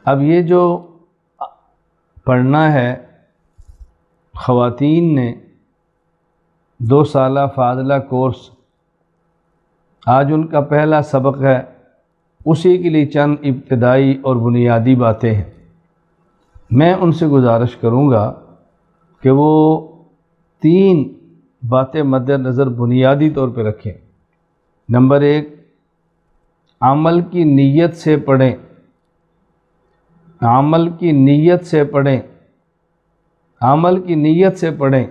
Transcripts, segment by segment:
اب یہ جو پڑھنا ہے خواتین نے 2 سالہ فاضلہ کورس، آج ان کا پہلا سبق ہے، اسی کے لیے چند ابتدائی اور بنیادی باتیں ہیں۔ میں ان سے گزارش کروں گا کہ وہ 3 باتیں مد نظر بنیادی طور پہ رکھیں۔ نمبر 1، عمل کی نیت سے پڑھیں، عمل کی نیت سے پڑھیں، عمل کی نیت سے پڑھیں۔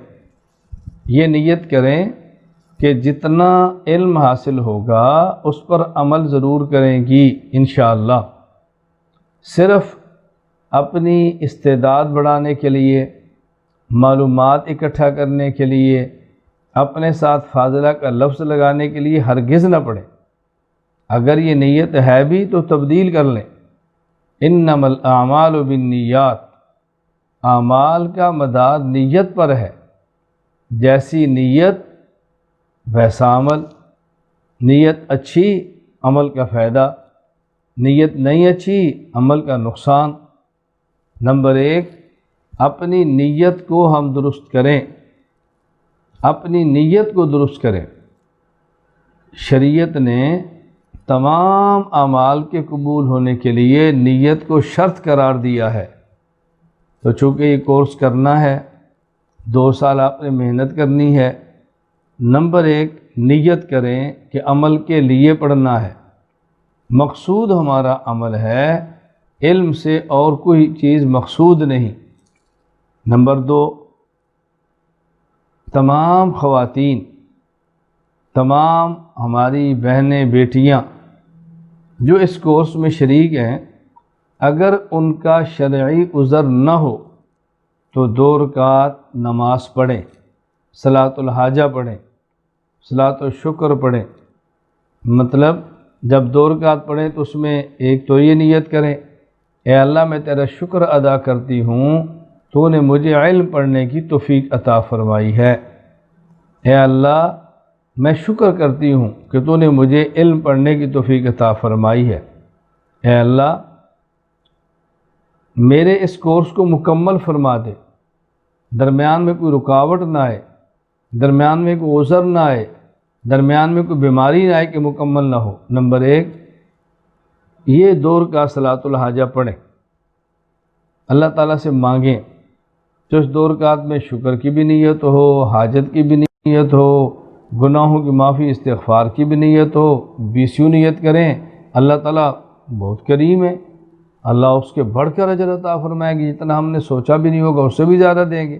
یہ نیت کریں کہ جتنا علم حاصل ہوگا اس پر عمل ضرور کریں گی انشاءاللہ۔ صرف اپنی استعداد بڑھانے کے لیے، معلومات اکٹھا کرنے کے لیے، اپنے ساتھ فاضلہ کا لفظ لگانے کے لیے ہرگز نہ پڑھیں۔ اگر یہ نیت ہے بھی تو تبدیل کر لیں۔ انما الاعمال بالنیات، اعمال کا مدار نیت پر ہے۔ جیسی نیت ویسا عمل، نیت اچھی عمل کا فائدہ، نیت نہیں اچھی عمل کا نقصان۔ نمبر 1، اپنی نیت کو ہم درست کریں، اپنی نیت کو درست کریں۔ شریعت نے تمام اعمال کے قبول ہونے کے لیے نیت کو شرط قرار دیا ہے۔ تو چونکہ یہ کورس کرنا ہے، 2 سال آپ نے محنت کرنی ہے، نمبر 1 نیت کریں کہ عمل کے لیے پڑھنا ہے۔ مقصود ہمارا عمل ہے، علم سے اور کوئی چیز مقصود نہیں۔ نمبر 2، تمام خواتین، تمام ہماری بہنیں بیٹیاں جو اس کورس میں شریک ہیں، اگر ان کا شرعی عذر نہ ہو تو 2 رکعت نماز پڑھیں، صلاۃ الحاجہ پڑھیں، صلاۃ الشکر پڑھیں۔ مطلب جب 2 رکعت پڑھیں تو اس میں ایک تو یہ نیت کریں، اے اللہ میں تیرا شکر ادا کرتی ہوں، تو نے مجھے علم پڑھنے کی توفیق عطا فرمائی ہے۔ اے اللہ میں شکر کرتی ہوں کہ تو نے مجھے علم پڑھنے کی توفیق عطا فرمائی ہے۔ اے اللہ میرے اس کورس کو مکمل فرما دے، درمیان میں کوئی رکاوٹ نہ آئے، درمیان میں کوئی عذر نہ آئے، درمیان میں کوئی بیماری نہ آئے کہ مکمل نہ ہو۔ نمبر 1، یہ 2 رکعت صلاۃ الحاجہ پڑھیں، اللہ تعالیٰ سے مانگیں تو اس 2 رکعت میں شکر کی بھی نیت ہو، حاجت کی بھی نیت ہو، گناہوں کی معافی استغفار کی بھی نیت ہو، 20 نیت کریں۔ اللہ تعالیٰ بہت کریم ہے، اللہ اس کے بڑھ کر اجر عطا فرمائے گی، جتنا ہم نے سوچا بھی نہیں ہوگا اس سے بھی زیادہ دیں گے۔